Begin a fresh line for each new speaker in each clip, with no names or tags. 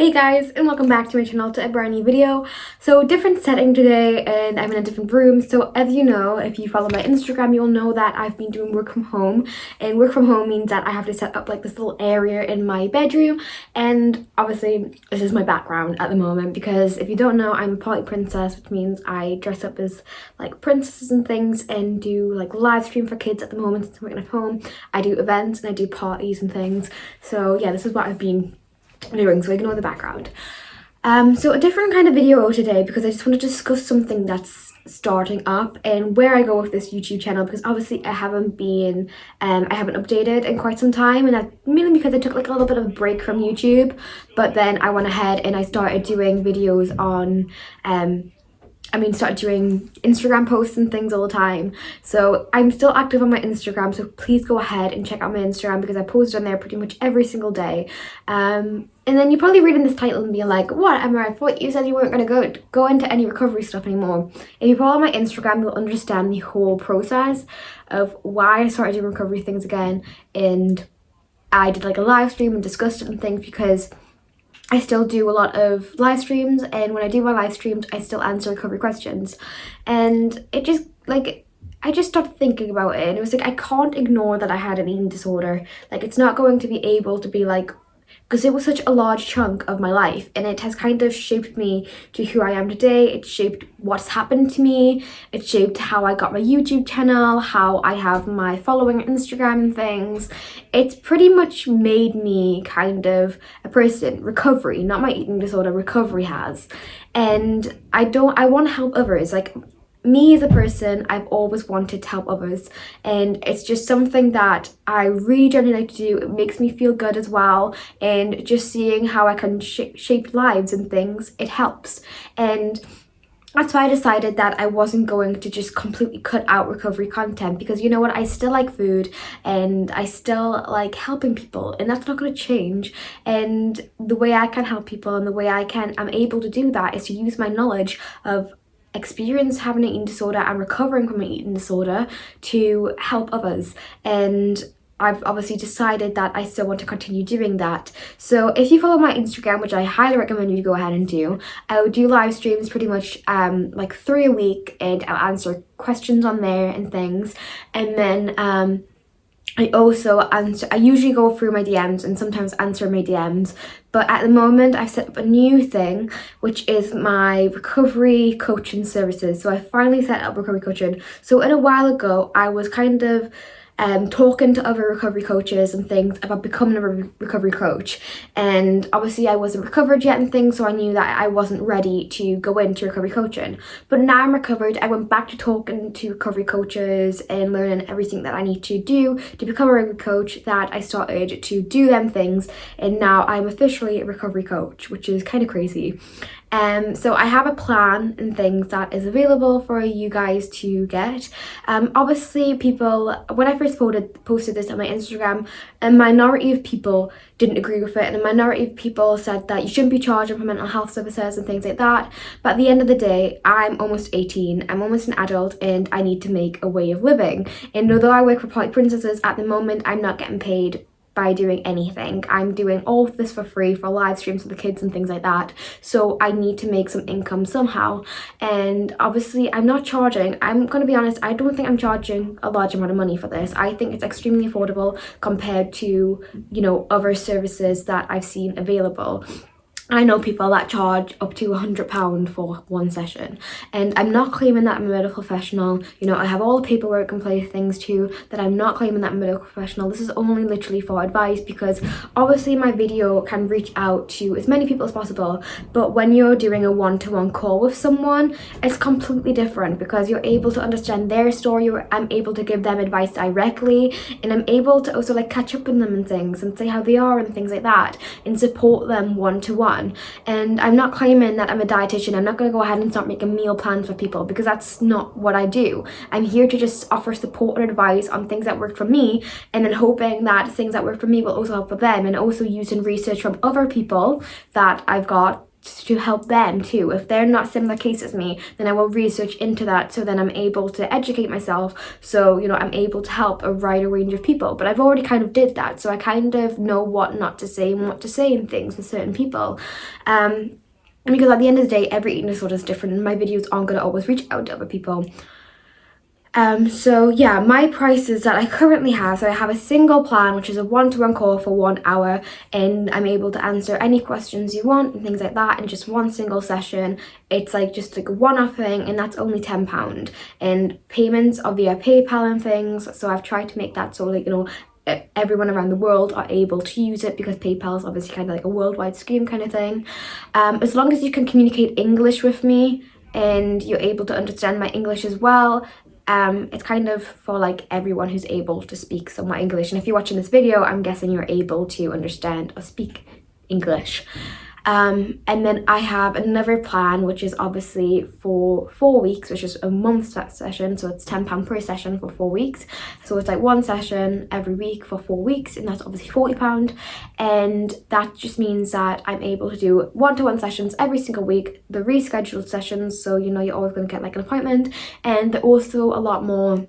Hey guys, and welcome back to my channel to a brand new video. So different setting today, and I'm in a different room. So as you know, if you follow my Instagram, you'll know that I've been doing work from home, and work from home means that I have to set up like this little area in my bedroom. And obviously this is my background at the moment, because if you don't know, I'm a poly princess, which means I dress up as like princesses and things and do like live stream for kids at the moment since I'm working at home. I do events and I do parties and things. So yeah, this is what I've been doing, so ignore the background. So a different kind of video today, because I just want to discuss something that's starting up and where I go with this YouTube channel, because obviously I haven't updated in quite some time, and that's mainly because I took like a little bit of a break from YouTube, but then I went ahead and I started doing videos on started doing Instagram posts and things all the time. So I'm still active on my Instagram, so please go ahead and check out my Instagram, because I post on there pretty much every single day. And then you're probably reading this title and being like, what, Emma, I thought you said you weren't going to go into any recovery stuff anymore. If you follow my Instagram, you'll understand the whole process of why I started doing recovery things again. And I did like a live stream and discussed it and things, because I still do a lot of live streams, and when I do my live streams, I still answer recovery questions. And it just like, I just started thinking about it, and it was like, I can't ignore that I had an eating disorder. Like, it's not going to be able to be like, because it was such a large chunk of my life, and it has kind of shaped me to who I am today. It shaped what's happened to me. It shaped how I got my YouTube channel, how I have my following on Instagram and things. It's pretty much made me kind of a person. Recovery, not my eating disorder, recovery has. And I want to help others. Like, me as a person, I've always wanted to help others, and it's just something that I really genuinely like to do. It makes me feel good as well, and just seeing how I can shape lives and things, it helps. And that's why I decided that I wasn't going to just completely cut out recovery content, because you know what, I still like food and I still like helping people, and that's not going to change. And the way I can help people and the way I'm able to do that is to use my knowledge of experience having an eating disorder and recovering from an eating disorder to help others. And I've obviously decided that I still want to continue doing that. So if you follow my Instagram, which I highly recommend you to go ahead and do, I will do live streams pretty much like 3 a week, and I'll answer questions on there and things. And then I usually go through my DMs and sometimes answer my DMs, but at the moment I've set up a new thing, which is my recovery coaching services. So I finally set up recovery coaching. So a while ago, I was kind of talking to other recovery coaches and things about becoming a recovery coach, and obviously I wasn't recovered yet and things, so I knew that I wasn't ready to go into recovery coaching. But now I'm recovered, I went back to talking to recovery coaches and learning everything that I need to do to become a recovery coach, that I started to do them things, and now I'm officially a recovery coach, which is kind of crazy. So I have a plan and things that is available for you guys to get. Obviously people, when I first posted this on my Instagram, a minority of people didn't agree with it, and a minority of people said that you shouldn't be charging for mental health services and things like that. But at the end of the day, I'm almost 18, I'm almost an adult, and I need to make a way of living. And although I work for Poly Princesses, at the moment I'm not getting paid by doing anything. I'm doing all of this for free for live streams for the kids and things like that, so I need to make some income somehow. And obviously I'm not charging, I'm gonna be honest, I don't think I'm charging a large amount of money for this. I think it's extremely affordable compared to, you know, other services that I've seen available. I know people that charge up to £100 for one session, and I'm not claiming that I'm a medical professional. You know, I have all the paperwork and place things too, that I'm not claiming that I'm a medical professional. This is only literally for advice, because obviously my video can reach out to as many people as possible, but when you're doing a one-to-one call with someone, it's completely different, because you're able to understand their story, I'm able to give them advice directly, and I'm able to also like catch up with them and things and say how they are and things like that, and support them one-to-one. And I'm not claiming that I'm a dietitian. I'm not going to go ahead and start making meal plans for people, because that's not what I do. I'm here to just offer support and advice on things that work for me, and then hoping that things that work for me will also help for them, and also using research from other people that I've got to help them too. If they're not similar case as me, then I will research into that, so then I'm able to educate myself, so you know, I'm able to help a wider range of people. But I've already kind of did that, so I kind of know what not to say and what to say in things with certain people. Because at the end of the day, every eating disorder is different, and my videos aren't going to always reach out to other people. So yeah, my prices that I currently have, so I have a single plan, which is a one-to-one call for 1 hour, and I'm able to answer any questions you want and things like that in just one single session. It's like just like a one-off thing, and that's only £10. And payments are via PayPal and things, so I've tried to make that so like, you know, everyone around the world are able to use it, because PayPal is obviously kind of like a worldwide scheme kind of thing. As long as you can communicate English with me and you're able to understand my English as well, it's kind of for like everyone who's able to speak somewhat English. And if you're watching this video, I'm guessing you're able to understand or speak English. And then I have another plan, which is obviously for 4 weeks, which is a month's session, so it's £10 per session for 4 weeks. So it's like one session every week for 4 weeks, and that's obviously £40. And that just means that I'm able to do one-to-one sessions every single week, the rescheduled sessions, so you know, you're always going to get like an appointment. And they're also a lot more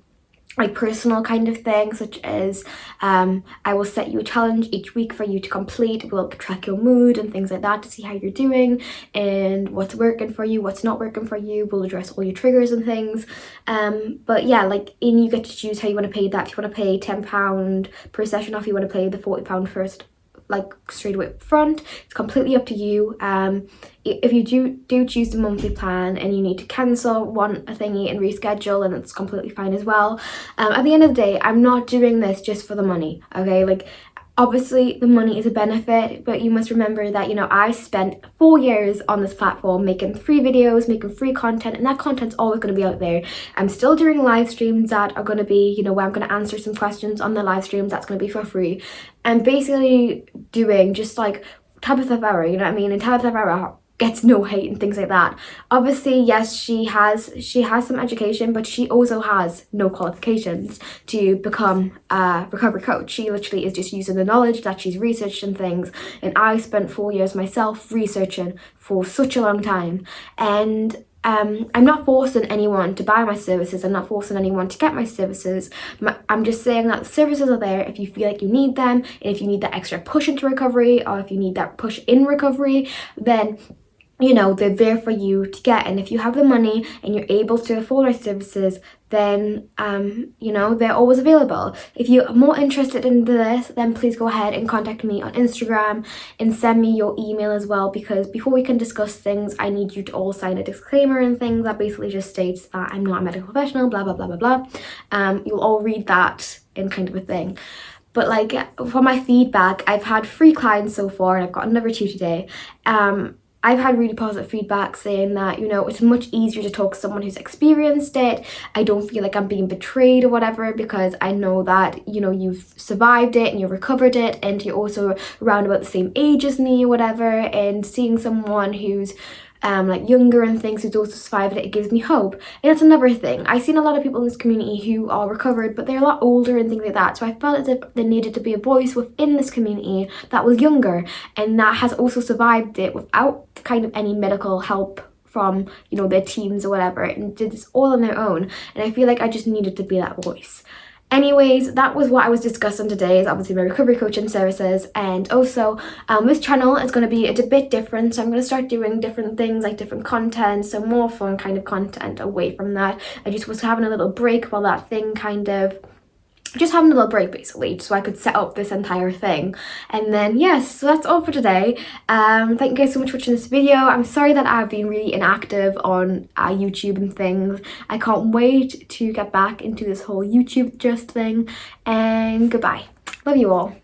like personal kind of thing, such as I will set you a challenge each week for you to complete. We'll track your mood and things like that to see how you're doing and what's working for you, what's not working for you. We'll address all your triggers and things. But yeah, like, and you get to choose how you want to pay that. If you want to pay £10 per session, or if you want to pay the £40 first, like straight away up front, it's completely up to you. If you do choose the monthly plan and you need to cancel a thingy and reschedule, and it's completely fine as well. At the end of the day, I'm not doing this just for the money, okay? Like, obviously the money is a benefit, but you must remember that, you know, I spent 4 years on this platform making free videos, making free content, and that content's always going to be out there. I'm still doing live streams that are going to be, you know, where I'm going to answer some questions on the live streams. That's going to be for free. And basically doing just like Tabitha Farah, you know what I mean? And Tabitha Farah gets no hate and things like that. Obviously, yes, she has some education, but she also has no qualifications to become a recovery coach. She literally is just using the knowledge that she's researched and things. And I spent 4 years myself researching for such a long time. And I'm not forcing anyone to buy my services. I'm not forcing anyone to get my services. I'm just saying that the services are there if you feel like you need them, and if you need that extra push into recovery, or if you need that push in recovery, then you know, they're there for you to get. And if you have the money and you're able to afford our services, then you know, they're always available. If you're more interested in this, then please go ahead and contact me on Instagram and send me your email as well, because before we can discuss things, I need you to all sign a disclaimer and things that basically just states that I'm not a medical professional, blah blah blah blah blah. You'll all read that in kind of a thing. But like, for my feedback, I've had 3 clients so far, and I've got another 2 today. I've had really positive feedback saying that, you know, it's much easier to talk to someone who's experienced it. I don't feel like I'm being betrayed or whatever, because I know that, you know, you've survived it and you recovered it, and you're also around about the same age as me or whatever. And seeing someone who's like younger and things, who's also survived it, it gives me hope. And that's another thing. I've seen a lot of people in this community who are recovered, but they're a lot older and things like that. So I felt as if there needed to be a voice within this community that was younger and that has also survived it without kind of any medical help from, you know, their teams or whatever, and did this all on their own. And I feel like I just needed to be that voice. Anyways, that was what I was discussing today, is obviously my recovery coaching services. And also this channel is going to be a bit different, so I'm going to start doing different things, like different content, so more fun kind of content away from that. I just was having a little break while that thing kind of, just having a little break basically, so I could set up this entire thing. And then yes, so that's all for today. Thank you guys so much for watching this video. I'm sorry that I've been really inactive on YouTube and things. I can't wait to get back into this whole YouTube just thing. And goodbye. Love you all.